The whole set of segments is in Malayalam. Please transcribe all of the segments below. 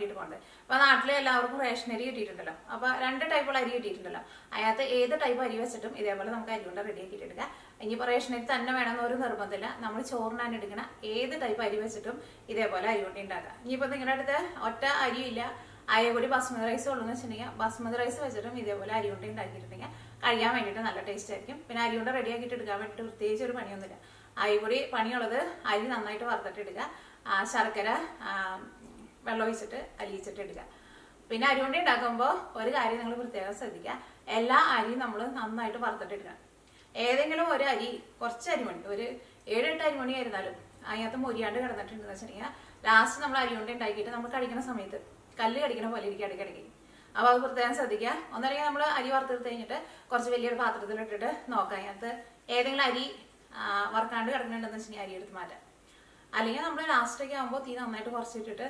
വേണ്ടിയിട്ട് പോകുന്നത്. അപ്പോൾ നാട്ടിലെ എല്ലാവർക്കും റേഷൻ അരി കിട്ടിയിട്ടുണ്ടല്ലോ. അപ്പോൾ 2 ടൈപ്പുള്ള അരി കിട്ടിയിട്ടുണ്ടല്ലോ. അതിനകത്ത് ഏത് ടൈപ്പ് അരി വെച്ചിട്ടും ഇതേപോലെ നമുക്ക് അരിയുണ്ട റെഡിയാക്കിയിട്ട് എടുക്കാം. ഇനിയിപ്പോൾ റേഷൻ അരി തന്നെ വേണമെന്ന് ഒരു നിർബന്ധമില്ല. നമ്മൾ ചോറിനാൻ എടുക്കണ ഏത് ടൈപ്പ് അരി വെച്ചിട്ടും ഇതേപോലെ അരിയുണ്ട ഉണ്ടാക്കാം. ഇനിയിപ്പോൾ നിങ്ങളുടെ അടുത്ത് ഒറ്റ അരിയില്ല, അയകൂടി ബസ്മതി റൈസ് ഉള്ളൂ എന്ന് വെച്ചിട്ടുണ്ടെങ്കിൽ ബസ്മതി റൈസ് വെച്ചിട്ടും ഇതേപോലെ അരിയുണ്ട ഉണ്ടാക്കിയിട്ടുണ്ടെങ്കിൽ കഴിക്കാൻ വേണ്ടിയിട്ട് നല്ല ടേസ്റ്റ് ആയിരിക്കും. പിന്നെ അരിയുണ്ട റെഡിയാക്കിയിട്ട് എടുക്കാൻ വേണ്ടിയിട്ട് പ്രത്യേകിച്ച് ഒരു പണിയൊന്നുമില്ല. അരികൂടി പണിയുള്ളത് അരി നന്നായിട്ട് വറുത്തിട്ട് എടുക്കുക, ശർക്കര വെള്ളം ഒഴിച്ചിട്ട് അലിയിച്ചിട്ട് എടുക്കുക. പിന്നെ അരിയുണ്ട ഉണ്ടാക്കുമ്പോൾ ഒരു കാര്യം നിങ്ങൾ പ്രത്യേകം ശ്രദ്ധിക്കുക, എല്ലാ അരിയും നമ്മൾ നന്നായിട്ട് വറുത്തിട്ട് എടുക്കണം. ഏതെങ്കിലും ഒരു അരി കുറച്ച് അരിമണി, ഒരു 7-8 അരിമണി ആയിരുന്നാലും അതിനകത്ത് മൊരിയാണ്ട് കിടന്നിട്ടുണ്ടെന്ന് വെച്ചിട്ടുണ്ടെങ്കിൽ ലാസ്റ്റ് നമ്മൾ അരിയുണ്ട ഉണ്ടാക്കിയിട്ട് നമ്മൾ കഴിക്കുന്ന സമയത്ത് കല്ല് കടിക്കുന്ന പോലെ ഇരിക്കും ഇടയ്ക്കിടയ്ക്ക്. അപ്പോൾ അത് പ്രത്യേകം ശ്രദ്ധിക്കുക. ഒന്നല്ലെങ്കിൽ നമ്മൾ അരി വറുത്തെടുത്ത് കഴിഞ്ഞിട്ട് കുറച്ച് വലിയൊരു പാത്രത്തിലിട്ടിട്ട് നോക്കാം അതിനകത്ത് ഏതെങ്കിലും അരി വറുക്കാണ്ട് കിടക്കുന്നുണ്ടെന്ന് വെച്ചിട്ടുണ്ടെങ്കിൽ അരി എടുത്ത് മാറ്റാം. അല്ലെങ്കിൽ നമ്മൾ ലാസ്റ്റൊക്കെ ആകുമ്പോൾ തീ നന്നായിട്ട് കുറച്ചിട്ടിട്ട്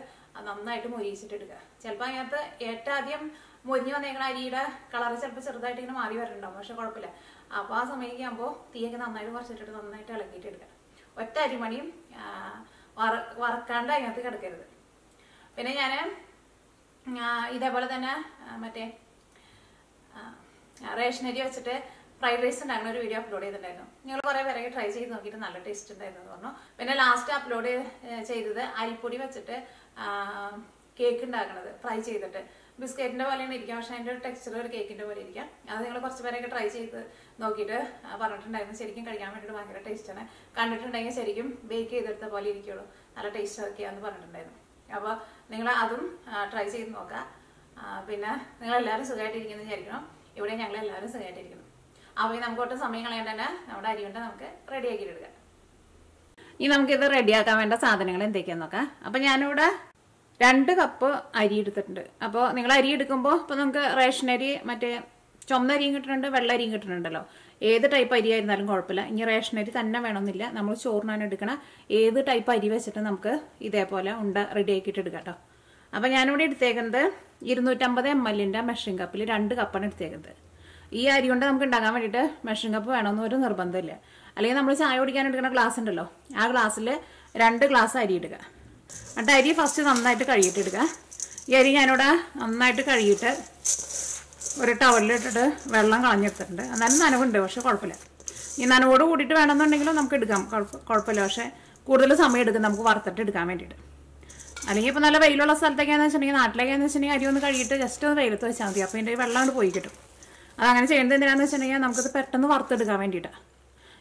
നന്നായിട്ട് മൊരിയിച്ചിട്ട് എടുക്കുക. ചിലപ്പോൾ അതിനകത്ത് ഏറ്റവും ആദ്യം മൊരിഞ്ഞ് വന്നേക്കുന്ന അരിയുടെ കളർ ചിലപ്പോൾ ചെറുതായിട്ട് ഇങ്ങനെ മാറി വരുന്നുണ്ടാവും, പക്ഷെ കുഴപ്പമില്ല. അപ്പോൾ ആ സമയമൊക്കെ ആകുമ്പോൾ തീയൊക്കെ നന്നായിട്ട് കുറച്ചിട്ടിട്ട് നന്നായിട്ട് ഇളക്കിയിട്ട് എടുക്കുക. ഒറ്റ അരിമണിയും വറക്കാണ്ട് അതിനകത്ത് കിടക്കരുത്. പിന്നെ ഞാൻ ഇതേപോലെ തന്നെ മറ്റേ റേഷനരി വെച്ചിട്ട് ഫ്രൈഡ് റൈസ് ഉണ്ടാകുന്ന ഒരു വീഡിയോ അപ്ലോഡ് ചെയ്തിട്ടുണ്ടായിരുന്നു. നിങ്ങൾ കുറേ പേരൊക്കെ ട്രൈ ചെയ്ത് നോക്കിയിട്ട് നല്ല ടേസ്റ്റ് ഉണ്ടായിരുന്നു എന്ന് പറഞ്ഞു. പിന്നെ ലാസ്റ്റ് അപ്ലോഡ് ചെയ്തത് അരിപ്പൊടി വെച്ചിട്ട് കേക്ക് ഉണ്ടാക്കുന്നത് ഫ്രൈ ചെയ്തിട്ട് ബിസ്ക്കറ്റിന്റെ പോലെയാണ് ഇരിക്കാം, പക്ഷെ അതിന്റെ ടെക്സ്ചർ ഒരു കേക്കിന്റെ പോലെ ഇരിക്കാം. അത് നിങ്ങൾ കുറച്ച് പേരൊക്കെ ട്രൈ ചെയ്ത് നോക്കിയിട്ട് പറഞ്ഞിട്ടുണ്ടായിരുന്നു. ശരിക്കും കഴിക്കാൻ വേണ്ടിയിട്ട് ഭയങ്കര ടേസ്റ്റാണ്. കണ്ടിട്ടുണ്ടെങ്കിൽ ശരിക്കും ബേക്ക് ചെയ്തെടുത്ത പോലെ ഇരിക്കുള്ളൂ, നല്ല ടേസ്റ്റ് ഒക്കെയാന്ന് പറഞ്ഞിട്ടുണ്ടായിരുന്നു. അപ്പോൾ നിങ്ങൾ അതും ട്രൈ ചെയ്ത് നോക്കുക. പിന്നെ നിങ്ങളെല്ലാവരും സുഖമായിട്ടിരിക്കുന്നു വിചാരിക്കണം. ഇവിടെ ഞങ്ങളെല്ലാവരും സുഖമായിട്ടിരിക്കുന്നു. അപ്പോൾ നമുക്ക് ഒട്ടും സമയം കളയാണ്ട് തന്നെ നമ്മുടെ അരിയുണ്ട നമുക്ക് റെഡിയാക്കിയിട്ട് എടുക്കാം. ഇനി നമുക്കിത് റെഡിയാക്കാൻ വേണ്ട സാധനങ്ങൾ എന്തൊക്കെയാന്ന് നോക്കാം. അപ്പം ഞാനിവിടെ 2 കപ്പ് അരി എടുത്തിട്ടുണ്ട്. അപ്പോൾ നിങ്ങൾ അരി എടുക്കുമ്പോൾ ഇപ്പോൾ നമുക്ക് റേഷൻ അരി മറ്റേ ചുമന്ന അരിയും കിട്ടുന്നുണ്ട്, വെള്ള അരിയും കിട്ടുന്നുണ്ടല്ലോ. ഏത് ടൈപ്പ് അരി ആയിരുന്നാലും കുഴപ്പമില്ല. ഇനി റേഷൻ അരി തന്നെ വേണമെന്നില്ല. നമ്മൾ ചോറിനാൻ എടുക്കണ ഏത് ടൈപ്പ് അരി വെച്ചിട്ട് നമുക്ക് ഇതേപോലെ ഉണ്ട റെഡിയാക്കിയിട്ട് എടുക്കാം കേട്ടോ. അപ്പോൾ ഞാനിവിടെ എടുത്തേക്കുന്നത് 250 ml മെഷറിംഗ് കപ്പിൽ 2 കപ്പാണ് എടുത്തേക്കുന്നത്. ഈ അരി കൊണ്ട് നമുക്ക് ഉണ്ടാക്കാൻ വേണ്ടിയിട്ട് മെഷറിംഗ് കപ്പ് വേണമെന്ന് ഒരു നിർബന്ധമില്ല. അല്ലെങ്കിൽ നമ്മൾ ചായ കുടിക്കാൻ എടുക്കുന്ന ഗ്ലാസ് ഉണ്ടല്ലോ, ആ ഗ്ലാസ്സിൽ 2 ഗ്ലാസ് അരി ഇടുക. എന്നിട്ട് അരി ഫസ്റ്റ് നന്നായിട്ട് കഴുകിയിട്ട് എടുക്കുക. ഈ അരി ഞാനിവിടെ നന്നായിട്ട് കഴുകിയിട്ട് ഒരു ടവലിലിട്ടിട്ട് വെള്ളം കളഞ്ഞെടുത്തിട്ടുണ്ട്. എന്നാലും നനവുണ്ട്, പക്ഷെ കുഴപ്പമില്ല. ഈ നനവോട് കൂടിയിട്ട് വേണമെന്നുണ്ടെങ്കിലും നമുക്ക് എടുക്കാം, കുഴപ്പമില്ല. പക്ഷെ കൂടുതൽ സമയം എടുക്കും നമുക്ക് വറുത്തിട്ട് എടുക്കാൻ വേണ്ടിയിട്ട്. അല്ലെങ്കിൽ ഇപ്പോൾ നല്ല വെയിലുള്ള സ്ഥലത്തൊക്കെയാണെന്ന് വെച്ചിട്ടുണ്ടെങ്കിൽ, നാട്ടിലേക്കാന്ന് വെച്ചിട്ടുണ്ടെങ്കിൽ അരി ഒന്ന് കഴുകിയിട്ട് ജസ്റ്റ് ഒന്ന് വെയിലത്ത് വെച്ചാൽ മതി. അപ്പോൾ ഇതിൻ്റെ വെള്ളം കൊണ്ട് പോയി കിട്ടും. അതങ്ങനെ ചെയ്യുന്നത് എന്തിനാന്ന് വെച്ചിട്ടുണ്ടെങ്കിൽ നമുക്കത് പെട്ടെന്ന് വറുത്തെടുക്കാൻ വേണ്ടിയിട്ടാണ്.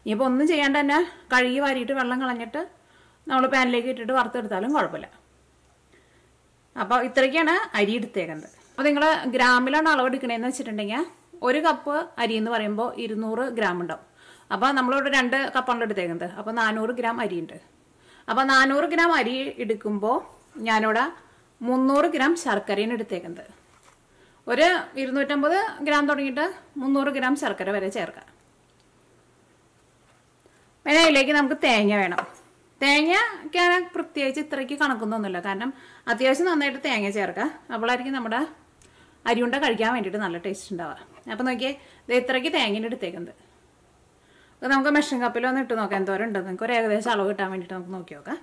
ഇനിയിപ്പോൾ ഒന്നും ചെയ്യാണ്ട് തന്നെ കഴുകി വാരിയിട്ട് വെള്ളം കളഞ്ഞിട്ട് നമ്മൾ പാനിലേക്ക് ഇട്ടിട്ട് വറുത്തെടുത്താലും കുഴപ്പമില്ല. അപ്പോൾ ഇത്രയ്ക്കാണ് അരി എടുത്തേക്കുന്നത്. അപ്പോൾ നിങ്ങൾ ഗ്രാമിലാണ് അളവ് എടുക്കണേന്ന് വെച്ചിട്ടുണ്ടെങ്കിൽ 1 കപ്പ് അരി എന്ന് പറയുമ്പോൾ 200 ഗ്രാം ഉണ്ടാവും. അപ്പോൾ നമ്മളിവിടെ 2 കപ്പാണ് എടുത്തേക്കുന്നത്. അപ്പോൾ 400 ഗ്രാം അരിയുണ്ട്. അപ്പോൾ 400 ഗ്രാം അരി എടുക്കുമ്പോൾ ഞാനിവിടെ 300 ഗ്രാം ശർക്കരയാണ് എടുത്തേക്കുന്നത്. ഒരു 250 ഗ്രാം തുടങ്ങിയിട്ട് 300 ഗ്രാം ശർക്കര വരെ ചേർക്കാം. പിന്നെ അതിലേക്ക് നമുക്ക് തേങ്ങ വേണം. തേങ്ങയ്ക്ക് പ്രത്യേകിച്ച് ഇത്രയ്ക്ക് കണക്കൊന്നുമില്ല, കാരണം അത്യാവശ്യം നന്നായിട്ട് തേങ്ങ ചേർക്കുക. അപ്പോഴായിരിക്കും നമ്മുടെ അരിയുണ്ട കഴിക്കാൻ വേണ്ടിയിട്ട് നല്ല ടേസ്റ്റ് ഉണ്ടാവുക. അപ്പോൾ നോക്കിയേ, ഇത് ഇത്രയ്ക്ക് തേങ്ങ എടുത്തേക്കുന്നത്. അപ്പോൾ നമുക്ക് മെഷറിംഗ് കപ്പിൽ ഒന്ന് ഇട്ട് നോക്കാം എന്തോരം ഉണ്ടെന്ന്. നിങ്ങൾക്ക് ഒരു ഏകദേശം അളവ് കിട്ടാൻ വേണ്ടിയിട്ട് നമുക്ക് നോക്കി നോക്കാം.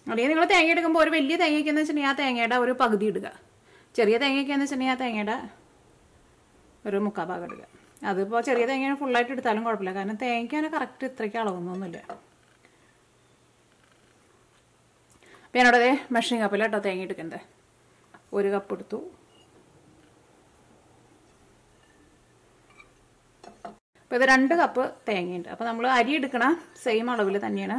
അല്ലെങ്കിൽ നിങ്ങൾ തേങ്ങ എടുക്കുമ്പോൾ ഒരു വലിയ തേങ്ങയ്ക്കെന്ന് വെച്ചിട്ടുണ്ടെങ്കിൽ ആ തേങ്ങയുടെ ഒരു പകുതി ഇടുക. ചെറിയ തേങ്ങയ്ക്കെന്ന് വെച്ചിട്ടുണ്ടെങ്കിൽ ആ തേങ്ങയുടെ ഒരു 3/4 ഭാഗം ഇടുക. അതിപ്പോൾ ചെറിയ തേങ്ങ ഫുള്ളായിട്ട് എടുത്താലും കുഴപ്പമില്ല, കാരണം തേങ്ങയ്ക്ക് കറക്റ്റ് ഇത്രയ്ക്ക് അളവൊന്നുമില്ല. അപ്പോൾ ഞാനവിടെ മെഷറിംഗ് കപ്പിൽ കേട്ടോ തേങ്ങ എടുക്കുന്നത്. 1 കപ്പ് എടുത്തു. അപ്പോൾ ഇത് 2 കപ്പ് തേങ്ങയുണ്ട്. അപ്പോൾ നമ്മൾ അരി എടുക്കണ സെയിം അളവിൽ തന്നെയാണ്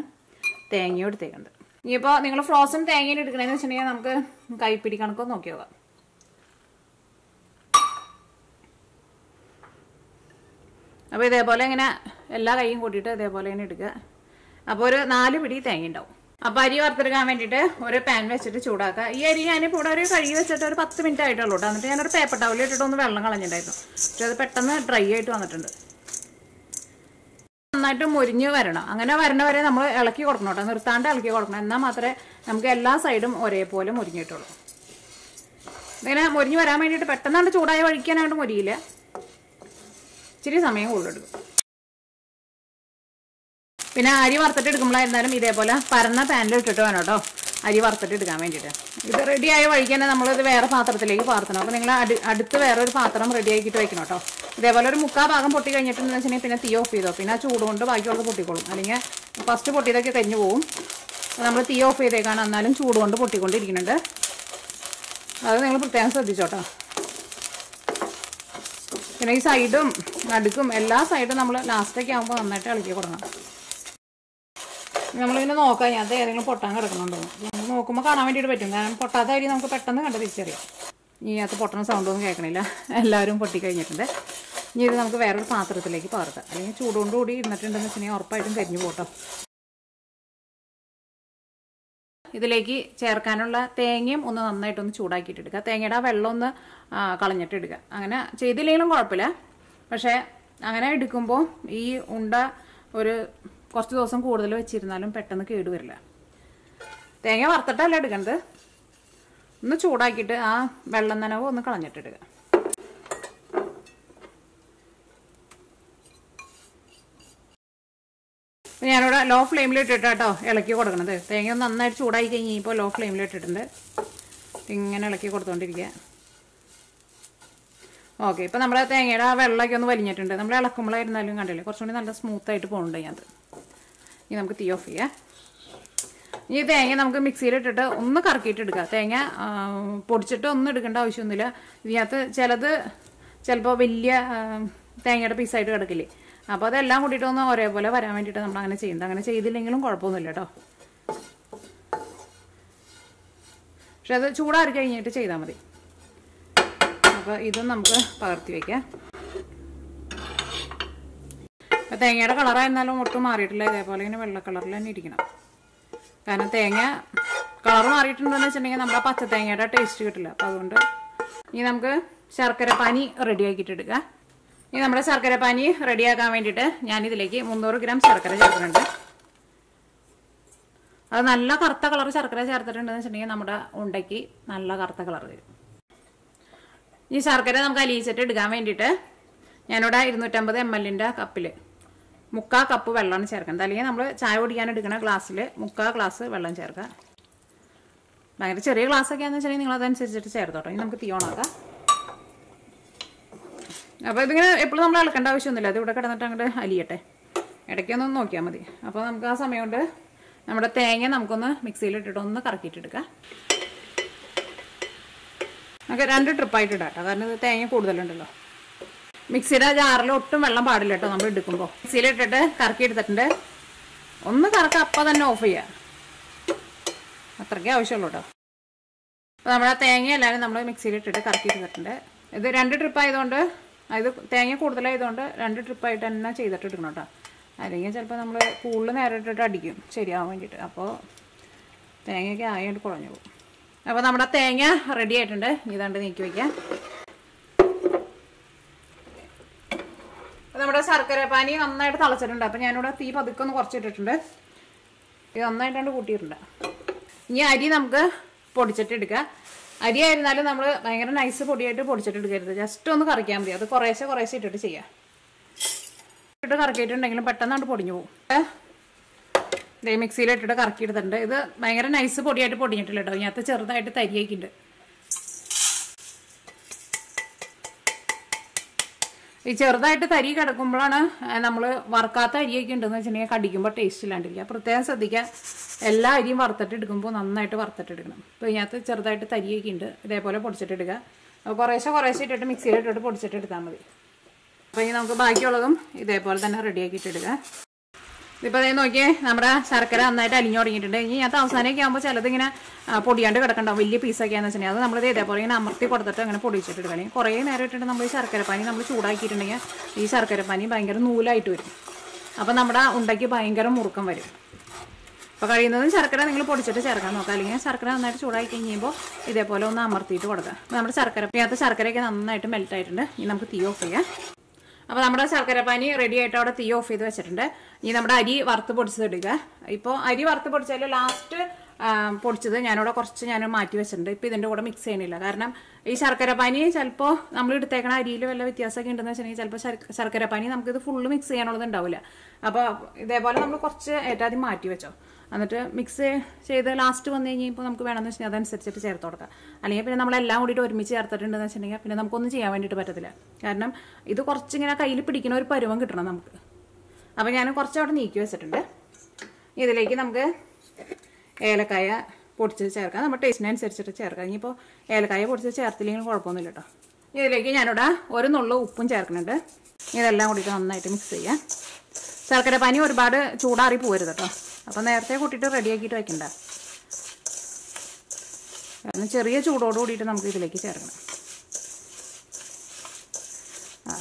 തേങ്ങയും എടുത്തേക്കുന്നത്. ഇനിയിപ്പോൾ നിങ്ങൾ ഫ്രോസൺ തേങ്ങയിൽ എടുക്കണമെന്ന് വെച്ചിട്ടുണ്ടെങ്കിൽ നമുക്ക് കൈപ്പിടി കണക്കൊന്ന് നോക്കി നോക്കാം. അപ്പോൾ ഇതേപോലെ ഇങ്ങനെ എല്ലാ കൈയും കൂട്ടിയിട്ട് ഇതേപോലെ ഇങ്ങനെ എടുക്കുക. അപ്പോൾ ഒരു 4 പിടി തേങ്ങ ഉണ്ടാവും. അപ്പോൾ അരി വറുത്തെടുക്കാൻ വേണ്ടിയിട്ട് ഒരു പാൻ വെച്ചിട്ട് ചൂടാക്കുക. ഈ അരി ഞാനിപ്പോൾ ഇവിടെ ഒരു കഴുകി വെച്ചിട്ട് ഒരു 10 മിനിറ്റ് ആയിട്ടുള്ളൂ കേട്ടോ. എന്നിട്ട് ഞാനൊരു പേപ്പർ ടവലിൽ ഇട്ടിട്ട് ഒന്ന് വെള്ളം കളഞ്ഞിട്ടുണ്ടായിരുന്നു. പക്ഷെ അത് പെട്ടെന്ന് ഡ്രൈ ആയിട്ട് വന്നിട്ടുണ്ട്. നന്നായിട്ട് മുരിഞ്ഞ് വരണം. അങ്ങനെ വരണവരെ നമ്മൾ ഇളക്കി കൊടുക്കണം കേട്ടോ, നിർത്താണ്ട് ഇളക്കി കൊടുക്കണം. എന്നാൽ മാത്രമേ നമുക്ക് എല്ലാ സൈഡും ഒരേപോലെ മുരിഞ്ഞിട്ടുള്ളൂ. ഇങ്ങനെ മുരിഞ്ഞ് വരാൻ വേണ്ടിയിട്ട് പെട്ടെന്നാണ്ട് ചൂടായ വഴിക്കാനായിട്ട് മുരിയില്ല, ഇച്ചിരി സമയം കൂടുതലെടുക്കും. പിന്നെ അരി വറുത്തിട്ട് എടുക്കുമ്പോഴായിരുന്നാലും ഇതേപോലെ പരന്ന പാനിൽ ഇട്ടിട്ട് വേണം കേട്ടോ. അരി വറുത്തിട്ട് എടുക്കാൻ വേണ്ടിയിട്ട്. ഇത് റെഡിയായ വഴിക്ക് തന്നെ നമ്മളിത് വേറെ പാത്രത്തിലേക്ക് പാർത്തണം. അപ്പോൾ നിങ്ങൾ അടുത്ത് വേറൊരു പാത്രം റെഡിയാക്കിയിട്ട് വെക്കണം കേട്ടോ. ഇതേപോലെ ഒരു 3/4 ഭാഗം പൊട്ടി കഴിഞ്ഞിട്ടുണ്ടെന്ന് വെച്ചിട്ടുണ്ടെങ്കിൽ പിന്നെ തീ ഓഫ് ചെയ്തോ. പിന്നെ ആ ചൂടുകൊണ്ട് ബാക്കിയുള്ളത് പൊട്ടിക്കോളും. അല്ലെങ്കിൽ ഫസ്റ്റ് പൊട്ടിയതൊക്കെ കരിഞ്ഞു പോകും. നമ്മൾ തീ ഓഫ് ചെയ്തേക്കാണ്, എന്നാലും ചൂടുകൊണ്ട് പൊട്ടിക്കൊണ്ടിരിക്കുന്നുണ്ട്. അത് നിങ്ങൾ പ്രത്യേകം ശ്രദ്ധിച്ചോട്ടോ. പിന്നെ ഈ സൈഡും നടുക്കും എല്ലാ സൈഡും നമ്മൾ ലാസ്റ്റൊക്കെ ആകുമ്പോൾ നന്നായിട്ട് ഇളക്കി കൊടുക്കണം. നമ്മളിങ്ങനെ നോക്കാം ഞാൻ ഏതെങ്കിലും പൊട്ടാൻ കിടക്കണുണ്ടോ. നമ്മൾ നോക്കുമ്പോൾ കാണാൻ വേണ്ടിയിട്ട് പറ്റും. കാരണം പൊട്ടാത്ത അരി നമുക്ക് പെട്ടെന്ന് കണ്ട് തിരിച്ചറിയാം. ഇനി അത് പൊട്ടണ സൗണ്ടൊന്നും കേൾക്കണില്ല, എല്ലാവരും പൊട്ടിക്കഴിഞ്ഞിട്ടുണ്ട്. ഇനി ഇത് നമുക്ക് വേറൊരു പാത്രത്തിലേക്ക് പാർക്കാം. അല്ലെങ്കിൽ ചൂടുകൊണ്ട് കൂടി ഇരുന്നിട്ടുണ്ടെന്ന് വെച്ചിട്ടുണ്ടെങ്കിൽ ഉറപ്പായിട്ടും കരിഞ്ഞു പോട്ടോ. ഇതിലേക്ക് ചേർക്കാനുള്ള തേങ്ങയും ഒന്ന് നന്നായിട്ടൊന്ന് ചൂടാക്കിയിട്ട് എടുക്കുക. തേങ്ങയുടെ ആ വെള്ളം ഒന്ന് കളഞ്ഞിട്ട് എടുക്കുക. അങ്ങനെ ചെയ്തില്ലെങ്കിലും കുഴപ്പമില്ല. പക്ഷേ അങ്ങനെ എടുക്കുമ്പോൾ ഈ ഉണ്ട ഒരു കുറച്ച് ദിവസം കൂടുതൽ വെച്ചിരുന്നാലും പെട്ടെന്ന് കേടുവരില്ല. തേങ്ങ വറുത്തിട്ടല്ല എടുക്കണത്, ഒന്ന് ചൂടാക്കിയിട്ട് ആ വെള്ളം നനവ് ഒന്ന് കളഞ്ഞിട്ടിടുക. ഞാനിവിടെ ലോ ഫ്ലെയിമിലിട്ടിട്ടോ ഇളക്കി കൊടുക്കണത്. തേങ്ങ ഒന്ന് നന്നായിട്ട് ചൂടായി കഴിഞ്ഞപ്പോൾ ലോ ഫ്ലെയിമിലിട്ടിട്ടുണ്ട്. ഇങ്ങനെ ഇളക്കി കൊടുത്തോണ്ടിരിക്കുക. ഓക്കെ, ഇപ്പം നമ്മുടെ തേങ്ങയുടെ ആ വെള്ളമൊക്കെ ഒന്ന് വലിഞ്ഞിട്ടുണ്ട്. നമ്മൾ ഇളക്കുമ്പോഴായിരുന്നാലും കണ്ടില്ലേ കുറച്ചുകൂടി നല്ല സ്മൂത്തായിട്ട് പോകുന്നുണ്ട് അതിനകത്ത്. ഇനി നമുക്ക് തീ ഓഫ് ചെയ്യാം. ഈ തേങ്ങ നമുക്ക് മിക്സിയിലിട്ടിട്ട് ഒന്ന് കറക്കിയിട്ട് എടുക്കുക. തേങ്ങ പൊടിച്ചിട്ട് ഒന്നും എടുക്കേണ്ട ആവശ്യമൊന്നുമില്ല. ഇതിനകത്ത് ചിലത് ചിലപ്പോൾ വലിയ തേങ്ങയുടെ പീസായിട്ട് കിടക്കില്ലേ. അപ്പോൾ അതെല്ലാം കൂട്ടിയിട്ട് ഒന്ന് ഒരേപോലെ വരാൻ വേണ്ടിയിട്ട് നമ്മൾ അങ്ങനെ ചെയ്യുന്നത്. അങ്ങനെ ചെയ്തില്ലെങ്കിലും കുഴപ്പമൊന്നുമില്ല കേട്ടോ. പക്ഷെ അത് ചൂടാറി കഴിഞ്ഞിട്ട് ചെയ്താൽ മതി. അപ്പോൾ ഇതും നമുക്ക് പകർത്തി വയ്ക്കാം. അപ്പോൾ തേങ്ങയുടെ കളറായിരുന്നാലും ഒട്ടും മാറിയിട്ടില്ല. ഇതേപോലെ ഇങ്ങനെ വെള്ള കളറിൽ തന്നെ ഇരിക്കണം. കാരണം തേങ്ങ കളർ മാറിയിട്ടുണ്ടെന്ന് വെച്ചിട്ടുണ്ടെങ്കിൽ നമ്മുടെ പച്ച തേങ്ങയുടെ ടേസ്റ്റ് കിട്ടില്ല. അപ്പോൾ അതുകൊണ്ട് ഇനി നമുക്ക് ശർക്കര പാനി റെഡിയാക്കിയിട്ട് എടുക്കുക. ഇനി നമ്മുടെ ശർക്കര പാനി റെഡിയാക്കാൻ വേണ്ടിയിട്ട് ഞാനിതിലേക്ക് 300 ഗ്രാം ശർക്കര ചേർക്കുന്നുണ്ട്. അത് നല്ല കറുത്ത കളർ ശർക്കര ചേർത്തിട്ടുണ്ടെന്ന് വെച്ചിട്ടുണ്ടെങ്കിൽ നമ്മുടെ ഉണ്ടയ്ക്ക് നല്ല കറുത്ത കളർ വരും. ഈ ശർക്കര നമുക്ക് അലിയിച്ചിട്ട് എടുക്കാൻ വേണ്ടിയിട്ട് ഞാനിവിടെ 250 ml കപ്പിൽ 3/4 കപ്പ് വെള്ളമാണ് ചേർക്കുന്നത്. അല്ലെങ്കിൽ നമ്മൾ ചായ കുടിക്കാൻ എടുക്കുന്ന ഗ്ലാസ്സിൽ 3/4 ഗ്ലാസ് വെള്ളം ചേർക്കുക. ഭയങ്കര ചെറിയ ഗ്ലാസ്സൊക്കെ ആണെന്ന് വെച്ചിട്ടുണ്ടെങ്കിൽ നിങ്ങൾ അതനുസരിച്ചിട്ട് ചേർത്തോട്ടോ. ഇനി നമുക്ക് തീ ഓണാക്കാം. അപ്പോൾ ഇതിങ്ങനെ എപ്പോഴും നമ്മൾ ഇളക്കേണ്ട ആവശ്യമൊന്നുമില്ല. അത് ഇവിടെ കിടന്നിട്ട് അങ്ങോട്ട് അലിയട്ടെ. ഇടയ്ക്കൊന്ന് നോക്കിയാൽ മതി. അപ്പോൾ നമുക്ക് ആ സമയം കൊണ്ട് നമ്മുടെ തേങ്ങ നമുക്കൊന്ന് മിക്സിയിലിട്ടിട്ട് ഒന്ന് കറക്കിയിട്ടെടുക്കാം. നമുക്ക് 2 ട്രിപ്പായിട്ട് ഇടാം കേട്ടോ. കാരണം ഇത് തേങ്ങ കൂടുതലുണ്ടല്ലോ. മിക്സിയുടെ ജാറിൽ ഒട്ടും വെള്ളം പാടില്ല കേട്ടോ. നമ്മൾ എടുക്കുമ്പോൾ മിക്സിയിലിട്ടിട്ട് കറക്കി എടുത്തിട്ടുണ്ട്. ഒന്ന് കറക്കുക, അപ്പം തന്നെ ഓഫ് ചെയ്യുക. അത്രയ്ക്കേ ആവശ്യമുള്ളൂ കേട്ടോ. അപ്പോൾ നമ്മുടെ തേങ്ങ എല്ലാവരും നമ്മൾ മിക്സിയിലിട്ടിട്ട് കറക്കി എടുത്തിട്ടുണ്ട്. ഇത് 2 ട്രിപ്പ് ആയതുകൊണ്ട്, അത് തേങ്ങ കൂടുതലായതുകൊണ്ട് 2 ട്രിപ്പായിട്ട് തന്നെ ചെയ്തിട്ട് എടുക്കണം കേട്ടോ. അല്ലെങ്കിൽ ചിലപ്പോൾ നമ്മൾ കൂടുതൽ നേരം ഇട്ടിട്ട് അടിക്കും ശരിയാവാൻ വേണ്ടിയിട്ട്. അപ്പോൾ തേങ്ങയൊക്കെ ആയിട്ട് കുഴഞ്ഞു പോകും. അപ്പോൾ നമ്മുടെ തേങ്ങ റെഡി ആയിട്ടുണ്ട്. ഇതാണ്ട് നീക്കി വയ്ക്കാം. നമ്മുടെ ശർക്കര പാനി നന്നായിട്ട് തിളച്ചിട്ടുണ്ട്. അപ്പോൾ ഞാനിവിടെ തീ പതുക്കെ ഒന്ന് കുറച്ചിട്ടിട്ടുണ്ട്. ഇത് നന്നായിട്ടാണ്ട് കൂട്ടിയിട്ടുണ്ട്. ഇനി അരി നമുക്ക് പൊടിച്ചിട്ട് എടുക്കുക. അരി ആയിരുന്നാലും നമ്മൾ ഭയങ്കര നൈസ് പൊടിയായിട്ട് പൊടിച്ചിട്ട് എടുക്കരുത്. ജസ്റ്റ് ഒന്ന് കറിക്കാൻ മതി. അത് കുറേശ്ശെ കുറേശ്ശെ ഇട്ടിട്ട് ചെയ്യാം. ഇട്ട് കറക്കിയിട്ടുണ്ടെങ്കിലും പെട്ടെന്നാണ്ട് പൊടിഞ്ഞു പോകും. ഇതേ മിക്സിയിലിട്ടിട്ട് കറക്കി എടുത്തിട്ടുണ്ട്. ഇത് ഭയങ്കര നൈസ് പൊടിയായിട്ട് പൊടിഞ്ഞിട്ടില്ല കേട്ടോ. ഇതിനകത്ത് ചെറുതായിട്ട് തരിയായിക്കുണ്ട്. ഈ ചെറുതായിട്ട് തരി കിടക്കുമ്പോഴാണ് നമ്മൾ വറുക്കാത്ത അരിയൊക്കെ ഉണ്ടെന്ന് വെച്ചിട്ടുണ്ടെങ്കിൽ കടിക്കുമ്പോൾ ടേസ്റ്റ് ഇല്ലാണ്ടിരിക്കുക. പ്രത്യേകം ശ്രദ്ധിക്കുക. എല്ലാ അരിയും വറുത്തിട്ട് എടുക്കുമ്പോൾ നന്നായിട്ട് വറുത്തിട്ട് എടുക്കണം. അപ്പോൾ ഇതിനകത്ത് ചെറുതായിട്ട് തരിയൊക്കെ ഉണ്ട്. ഇതേപോലെ പൊടിച്ചിട്ട് എടുക്കുക. അപ്പോൾ കുറേശ്ശെ കുറേശ്ശെ ഇട്ടിട്ട് മിക്സിയിലിട്ടിട്ട് പൊടിച്ചിട്ട് എടുത്താൽ മതി. അപ്പോൾ ഇനി നമുക്ക് ബാക്കിയുള്ളതും ഇതേപോലെ തന്നെ റെഡിയാക്കിയിട്ട് എടുക്കുക. ഇതിപ്പോൾ അതേ നോക്കിയേ നമ്മുടെ ശർക്കര നന്നായിട്ട് അലിഞ്ഞു തുടങ്ങിയിട്ടുണ്ട്. ഇനി ഇതിനകത്ത് അവസാനമൊക്കെ ആകുമ്പോൾ ചിലതിങ്ങനെ പൊടിയാണ്ട് കിടക്കണ്ടാവും. വലിയ പീസൊക്കെയാണെന്ന് വെച്ചിട്ടുണ്ടെങ്കിൽ അത് നമ്മൾ ഇതേപോലെ ഇങ്ങനെ അമർത്തി കൊടുത്തിട്ട് അങ്ങനെ പൊടിച്ചിട്ട് എടുക്കണം. കുറേ നേരം ഇട്ടിട്ട് നമ്മൾ ഈ ശർക്കരപ്പാനി നമ്മൾ ചൂടാക്കിയിട്ടുണ്ടെങ്കിൽ ഈ ശർക്കരപ്പാനി ഭയങ്കര നൂലായിട്ട് വരും. അപ്പോൾ നമ്മുടെ ഉണ്ടയ്ക്ക് ഭയങ്കര മുറുക്കം വരും. അപ്പോൾ കഴിയുന്നതും ശർക്കര നിങ്ങൾ പൊടിച്ചിട്ട് ചേർക്കാൻ നോക്കുക. അല്ലെങ്കിൽ ശർക്കര നന്നായിട്ട് ചൂടാക്കി കഴിയുമ്പോൾ ഇതേപോലെ ഒന്ന് അമർത്തിയിട്ട് കൊടുക്കുക. അപ്പോൾ നമ്മുടെ ഇതിനകത്ത് ശർക്കരയൊക്കെ നന്നായിട്ട് മെൽറ്റായിട്ടുണ്ട്. ഇനി നമുക്ക് തീ ഓഫ് ചെയ്യാം. അപ്പോൾ നമ്മുടെ ശർക്കരപ്പാനി റെഡി ആയിട്ട് അവിടെ തീ ഓഫ് ചെയ്ത് വെച്ചിട്ടുണ്ട്. ഇനി നമ്മുടെ അരി വറുത്ത് പൊടിച്ചെടുക്കുക. ഇപ്പോൾ അരി വറുത്ത് പൊടിച്ചാൽ ലാസ്റ്റ് പൊടിച്ചത് ഞാനിവിടെ കുറച്ച് ഞാൻ മാറ്റി വെച്ചിട്ടുണ്ട്. ഇപ്പോൾ ഇതിൻ്റെ കൂടെ മിക്സ് ചെയ്യണില്ല. കാരണം ഈ ശർക്കരപ്പാനി ചിലപ്പോൾ നമ്മൾ എടുത്തേക്കണ അരിയിൽ വല്ല വ്യത്യാസമൊക്കെ ഉണ്ടെന്ന് വെച്ചിട്ടുണ്ടെങ്കിൽ ചിലപ്പോൾ ശർക്കരപ്പാനി നമുക്കിത് ഫുള്ള് മിക്സ് ചെയ്യാനുള്ളത് ഉണ്ടാവില്ല. അപ്പോൾ ഇതേപോലെ നമ്മൾ കുറച്ച് ഏറ്റവും മാറ്റി വെച്ചോ. എന്നിട്ട് മിക്സ് ചെയ്ത് ലാസ്റ്റ് വന്നു കഴിഞ്ഞപ്പോൾ നമുക്ക് വേണമെന്ന് വെച്ചാൽ അതനുസരിച്ചിട്ട് ചേർത്ത് കൊടുക്കാം. അല്ലെങ്കിൽ പിന്നെ നമ്മളെല്ലാം കൂടിയിട്ട് ഒരുമിച്ച് ചേർത്തിട്ടുണ്ടെന്ന് വെച്ചിട്ടുണ്ടെങ്കിൽ പിന്നെ നമുക്കൊന്നും ചെയ്യാൻ വേണ്ടിയിട്ട് പറ്റത്തില്ല. കാരണം ഇത് കുറച്ചിങ്ങനെ കയ്യിൽ പിടിക്കുന്ന ഒരു പരുവം കിട്ടണം നമുക്ക്. അപ്പോൾ ഞാൻ കുറച്ച് അവിടെ നീക്കി വെച്ചിട്ടുണ്ട്. ഇതിലേക്ക് നമുക്ക് ഏലക്കായ പൊടിച്ച് ചേർക്കാം. നമ്മുടെ ടേസ്റ്റിനനുസരിച്ചിട്ട് ചേർക്കാം. ഇനിയിപ്പോൾ ഏലക്കായ പൊടിച്ച് ചേർത്തില്ലെങ്കിലും കുഴപ്പമൊന്നുമില്ല കേട്ടോ. ഇതിലേക്ക് ഞാനിവിടെ ഒരു നുള്ളു ഉപ്പും ചേർക്കുന്നുണ്ട്. ഇതെല്ലാം കൂടിയിട്ട് നന്നായിട്ട് മിക്സ് ചെയ്യാം. ശർക്കരപ്പാനി ഒരുപാട് ചൂടാറി പോകരുത് കേട്ടോ. അപ്പം നേരത്തെ കൂട്ടിയിട്ട് റെഡിയാക്കിയിട്ട് വയ്ക്കണ്ട. കാരണം ചെറിയ ചൂടോട് കൂടിയിട്ട് നമുക്ക് ഇതിലേക്ക് ചേർക്കണം.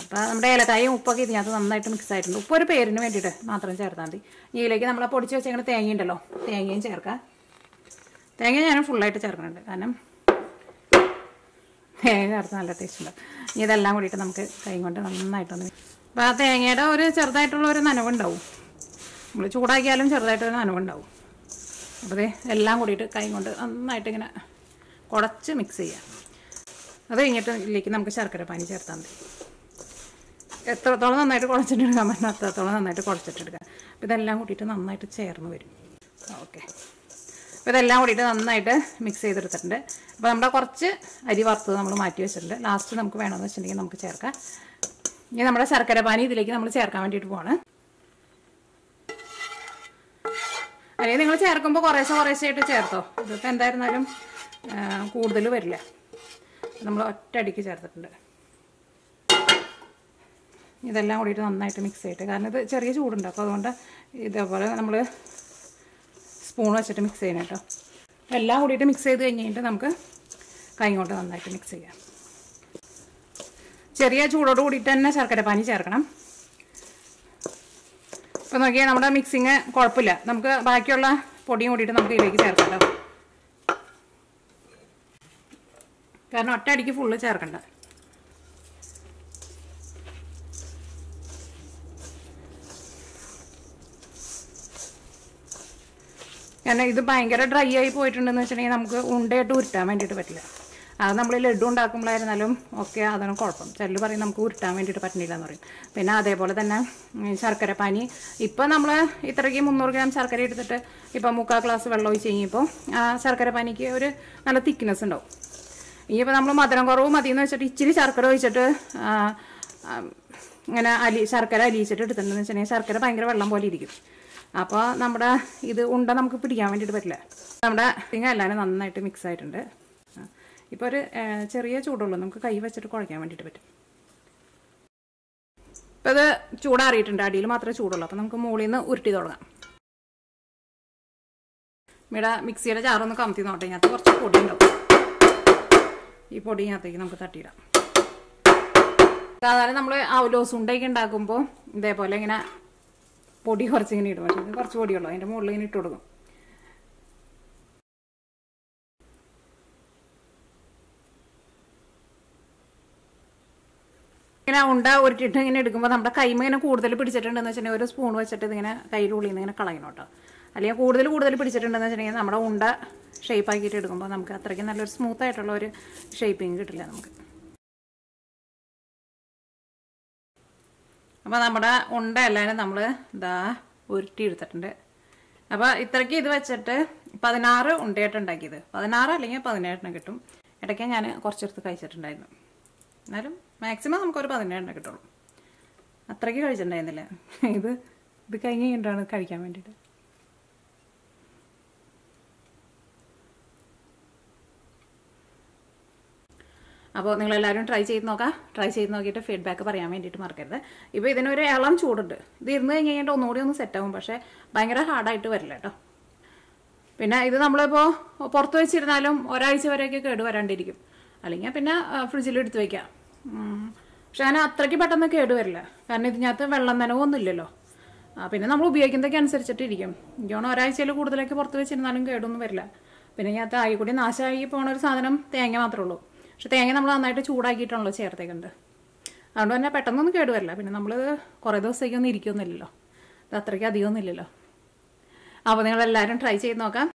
അപ്പോൾ നമ്മുടെ ഏലക്കായും ഉപ്പൊക്കെ ഇതിനകത്ത് നന്നായിട്ട് മിക്സ് ആയിട്ടുണ്ട്. ഉപ്പ് ഒരു പേരിന് വേണ്ടിയിട്ട് മാത്രം ചേർത്താൽ മതി. ഇതിലേക്ക് നമ്മൾ പൊടിച്ച് വെച്ചേക്കുന്ന തേങ്ങ ഉണ്ടല്ലോ, തേങ്ങയും ചേർക്കാം. തേങ്ങ ഞാൻ ഫുള്ളായിട്ട് ചേർക്കുന്നുണ്ട്. കാരണം തേങ്ങ ചേർത്ത് നല്ല ടേസ്റ്റ് ഉണ്ട്. ഇതെല്ലാം കൂടിയിട്ട് നമുക്ക് കൈ കൊണ്ട് നന്നായിട്ടൊന്ന്. അപ്പോൾ ആ തേങ്ങയുടെ ഒരു ചെറുതായിട്ടുള്ള ഒരു നനവുണ്ടാവും. നമ്മൾ ചൂടാക്കിയാലും ചെറുതായിട്ടൊരു നനവുണ്ടാവും. അപ്പോൾ എല്ലാം കൂടിയിട്ട് കൈ കൊണ്ട് നന്നായിട്ട് ഇങ്ങനെ കുഴച്ച് മിക്സ് ചെയ്യാം. അത് കഴിഞ്ഞിട്ട് ഇതിലേക്ക് നമുക്ക് ശർക്കരപ്പാനി ചേർത്താൽ മതി. എത്രത്തോളം നന്നായിട്ട് കുഴച്ചിട്ടെടുക്കാൻ പറ്റുന്ന അത്രത്തോളം നന്നായിട്ട് കുഴച്ചിട്ടെടുക്കാം. അപ്പോൾ ഇതെല്ലാം കൂട്ടിയിട്ട് നന്നായിട്ട് ചേർന്ന് വരും. ഓക്കെ, അപ്പോൾ ഇതെല്ലാം കൂടിയിട്ട് നന്നായിട്ട് മിക്സ് ചെയ്തെടുത്തിട്ടുണ്ട്. അപ്പോൾ നമ്മുടെ കുറച്ച് അരി വറുത്തത് നമ്മൾ മാറ്റി വെച്ചിട്ടുണ്ട്. ലാസ്റ്റ് നമുക്ക് വേണമെന്ന് വെച്ചിട്ടുണ്ടെങ്കിൽ നമുക്ക് ചേർക്കാം. ഇനി നമ്മുടെ ശർക്കരപ്പാനി ഇതിലേക്ക് നമ്മൾ ചേർക്കാൻ വേണ്ടിയിട്ട് പോവാണ്. അല്ലെങ്കിൽ നിങ്ങൾ ചേർക്കുമ്പോൾ കുറേശ്ശെയായിട്ട് ചേർത്തോ. ഇതിപ്പോൾ എന്തായിരുന്നാലും കൂടുതൽ വരില്ല. നമ്മൾ ഒറ്റയടിക്ക് ചേർത്തിട്ടുണ്ട്. ഇതെല്ലാം കൂടിയിട്ട് നന്നായിട്ട് മിക്സ് ചെയ്തിട്ട്, കാരണം ഇത് ചെറിയ ചൂടുണ്ട്. അപ്പോൾ അതുകൊണ്ട് ഇതേപോലെ നമ്മൾ സ്പൂൺ വെച്ചിട്ട് മിക്സ് ചെയ്യണം കേട്ടോ. എല്ലാം കൂടിയിട്ട് മിക്സ് ചെയ്ത് കഴിഞ്ഞിട്ട് നമുക്ക് കൈ കൊണ്ട് നന്നായിട്ട് മിക്സ് ചെയ്യാം. ചെറിയ ചൂടോട് കൂടിയിട്ട് തന്നെ ശർക്കരപ്പാനി ചേർക്കണം. ഇപ്പോൾ നോക്കിയാൽ നമ്മുടെ മിക്സിങ് കുഴപ്പമില്ല. നമുക്ക് ബാക്കിയുള്ള പൊടിയും കൂടിയിട്ട് നമുക്ക് ഇതിലേക്ക് ചേർക്കാം കേട്ടോ. കാരണം ഒറ്റയടിക്ക് ഫുള്ള് ചേർക്കണ്ട. കാരണം ഇത് ഭയങ്കര ഡ്രൈ ആയി പോയിട്ടുണ്ടെന്ന് വെച്ചിട്ടുണ്ടെങ്കിൽ നമുക്ക് ഉണ്ടയായിട്ട് ഉരുട്ടാൻ വേണ്ടിയിട്ട് പറ്റില്ല. അത് നമ്മൾ ലഡു ഉണ്ടാക്കുമ്പോഴായിരുന്നാലും ഒക്കെ അതാണ് കുഴപ്പം. ചിലർ പറയും നമുക്ക് ഉരുട്ടാൻ വേണ്ടിയിട്ട് പറ്റുന്നില്ല എന്ന് പറയും. പിന്നെ അതേപോലെ തന്നെ ശർക്കരപ്പാനി ഇപ്പം നമ്മൾ ഇത്രയ്ക്ക് 300 ഗ്രാം ശർക്കര എടുത്തിട്ട് ഇപ്പം 3/4 ഗ്ലാസ് വെള്ളം ഒഴിച്ച് കഴിഞ്ഞപ്പോൾ ശർക്കരപ്പാനിക്ക് ഒരു നല്ല തിക്നെസ് ഉണ്ടാവും. ഇനിയിപ്പോൾ നമ്മൾ മധുരം കുറവ് മതിയെന്ന് വെച്ചിട്ട് ഇച്ചിരി ശർക്കര ഒഴിച്ചിട്ട് ഇങ്ങനെ ശർക്കര അലിയിച്ചിട്ട് എടുത്തിട്ടുണ്ടെന്ന് വെച്ചിട്ടുണ്ടെങ്കിൽ ശർക്കര ഭയങ്കര വെള്ളം പോലെ ഇരിക്കും. അപ്പോൾ നമ്മുടെ ഇത് ഉണ്ട നമുക്ക് പിടിക്കാൻ വേണ്ടിയിട്ട് പറ്റില്ല. നമ്മുടെ തിങ്ങ എല്ലാവരും നന്നായിട്ട് മിക്സ് ആയിട്ടുണ്ട്. ഇപ്പോൾ ഒരു ചെറിയ ചൂടുള്ളൂ, നമുക്ക് കൈ വെച്ചിട്ട് കുഴയ്ക്കാൻ വേണ്ടിയിട്ട് പറ്റും. ഇപ്പോൾ ഇത് ചൂടാറിയിട്ടുണ്ട്, അടിയിൽ മാത്രമേ ചൂടുള്ളൂ. അപ്പോൾ നമുക്ക് മുകളിൽ നിന്ന് ഉരുട്ടി തുടങ്ങാം. ഇവിടെ മിക്സിയുടെ ജാറൊന്ന് കമത്തി നോട്ടെ. ഇതിനകത്ത് കുറച്ച് പൊടി ഉണ്ടാവും. ഈ പൊടി ഇതിനകത്തേക്ക് നമുക്ക് തട്ടിയിടാം. സാധാരണ നമ്മൾ അവലോസ് ഉണ്ടയൊക്കെ ഉണ്ടാക്കുമ്പോൾ ഇതേപോലെ ഇങ്ങനെ പൊടി കുറച്ചിങ്ങനെ ഇടും. പക്ഷേ ഇത് കുറച്ച് പൊടിയുള്ളൂ, അതിൻ്റെ മുകളിൽ ഇങ്ങനെ ഇട്ട് കൊടുക്കും. ഇങ്ങനെ ഉണ്ട ഉരുട്ടിട്ട് ഇങ്ങനെ എടുക്കുമ്പോൾ നമ്മുടെ കൈമ ഇങ്ങനെ കൂടുതൽ പിടിച്ചിട്ടുണ്ടെന്ന് വെച്ചിട്ടുണ്ടെങ്കിൽ ഒരു സ്പൂൺ വെച്ചിട്ട് ഇതിങ്ങനെ കയ്യുടെ ഉള്ളിൽ നിന്ന് ഇങ്ങനെ കളയണം കേട്ടോ. അല്ലെങ്കിൽ കൂടുതൽ പിടിച്ചിട്ടുണ്ടെന്ന് വെച്ചിട്ടുണ്ടെങ്കിൽ നമ്മുടെ ഉണ്ട ഷേപ്പ് ആക്കിയിട്ട് എടുക്കുമ്പോൾ നമുക്ക് അത്രയ്ക്ക് നല്ലൊരു സ്മൂത്ത് ആയിട്ടുള്ള ഒരു ഷേപ്പിങ് കിട്ടില്ല നമുക്ക്. അപ്പോൾ നമ്മുടെ ഉണ്ട എല്ലാവരും നമ്മൾ ഇതാ ഉരുട്ടി എടുത്തിട്ടുണ്ട്. അപ്പോൾ ഇത്രയ്ക്ക് ഇത് വെച്ചിട്ട് 16 ഉണ്ടയായിട്ട് ഉണ്ടാക്കിയത്. 16 അല്ലെങ്കിൽ 17 കിട്ടും. ഇടയ്ക്ക് ഞാൻ കുറച്ചെടുത്ത് കഴിച്ചിട്ടുണ്ടായിരുന്നു. എന്നാലും മാക്സിമം നമുക്കൊരു 17 കിട്ടുള്ളൂ. അത്രയ്ക്ക് കഴിച്ചിട്ടുണ്ടായിരുന്നില്ല. ഇത് കഴിഞ്ഞ് കഴിഞ്ഞിട്ടാണ് കഴിക്കാൻ വേണ്ടിയിട്ട്. അപ്പോൾ നിങ്ങളെല്ലാവരും ട്രൈ ചെയ്ത് നോക്കാം. ട്രൈ ചെയ്ത് നോക്കിയിട്ട് ഫീഡ്ബാക്ക് പറയാൻ വേണ്ടിയിട്ട് മറക്കരുത്. ഇപ്പോൾ ഇതിനൊരു ഇളം ചൂടുണ്ട്. ഇത് ഇരുന്ന് കഴിഞ്ഞ് കഴിഞ്ഞിട്ട് ഒന്നുകൂടി ഒന്ന് സെറ്റാവും. പക്ഷേ ഭയങ്കര ഹാർഡായിട്ട് വരില്ല കേട്ടോ. പിന്നെ ഇത് നമ്മളിപ്പോൾ പുറത്ത് വെച്ചിരുന്നാലും ഒരാഴ്ച വരെയൊക്കെ കേട് വരാണ്ടിരിക്കും. അല്ലെങ്കിൽ പിന്നെ ഫ്രിഡ്ജിലെടുത്ത് വയ്ക്കാം. പക്ഷെ അതിന് അത്രയ്ക്ക് പെട്ടെന്ന് കേടുവരില്ല. കാരണം ഇതിനകത്ത് വെള്ളം നനവൊന്നും ഇല്ലല്ലോ. പിന്നെ നമ്മൾ ഉപയോഗിക്കുന്നതൊക്കെ അനുസരിച്ചിട്ടിരിക്കും. എനിക്കാണ് ഒരാഴ്ചയിൽ കൂടുതലൊക്കെ പുറത്ത് വെച്ചിരുന്നാലും കേടൊന്നും വരില്ല. പിന്നെ ഇതിനകത്ത് ആയി കൂടി നാശമായി പോണ ഒരു സാധനം തേങ്ങ മാത്രമേ ഉള്ളൂ. പക്ഷെ തേങ്ങ നമ്മൾ നന്നായിട്ട് ചൂടാക്കിയിട്ടാണല്ലോ ചേർത്തേക്കുണ്ട്. അതുകൊണ്ട് തന്നെ പെട്ടെന്നൊന്നും കേടുവരില്ല. പിന്നെ നമ്മൾ കുറേ ദിവസത്തേക്കൊന്നും ഇരിക്കുന്നില്ലല്ലോ. ഇത് അത്രയ്ക്ക് അധികമൊന്നും ഇല്ലല്ലോ. അപ്പോൾ നിങ്ങളെല്ലാവരും ട്രൈ ചെയ്ത് നോക്കാം.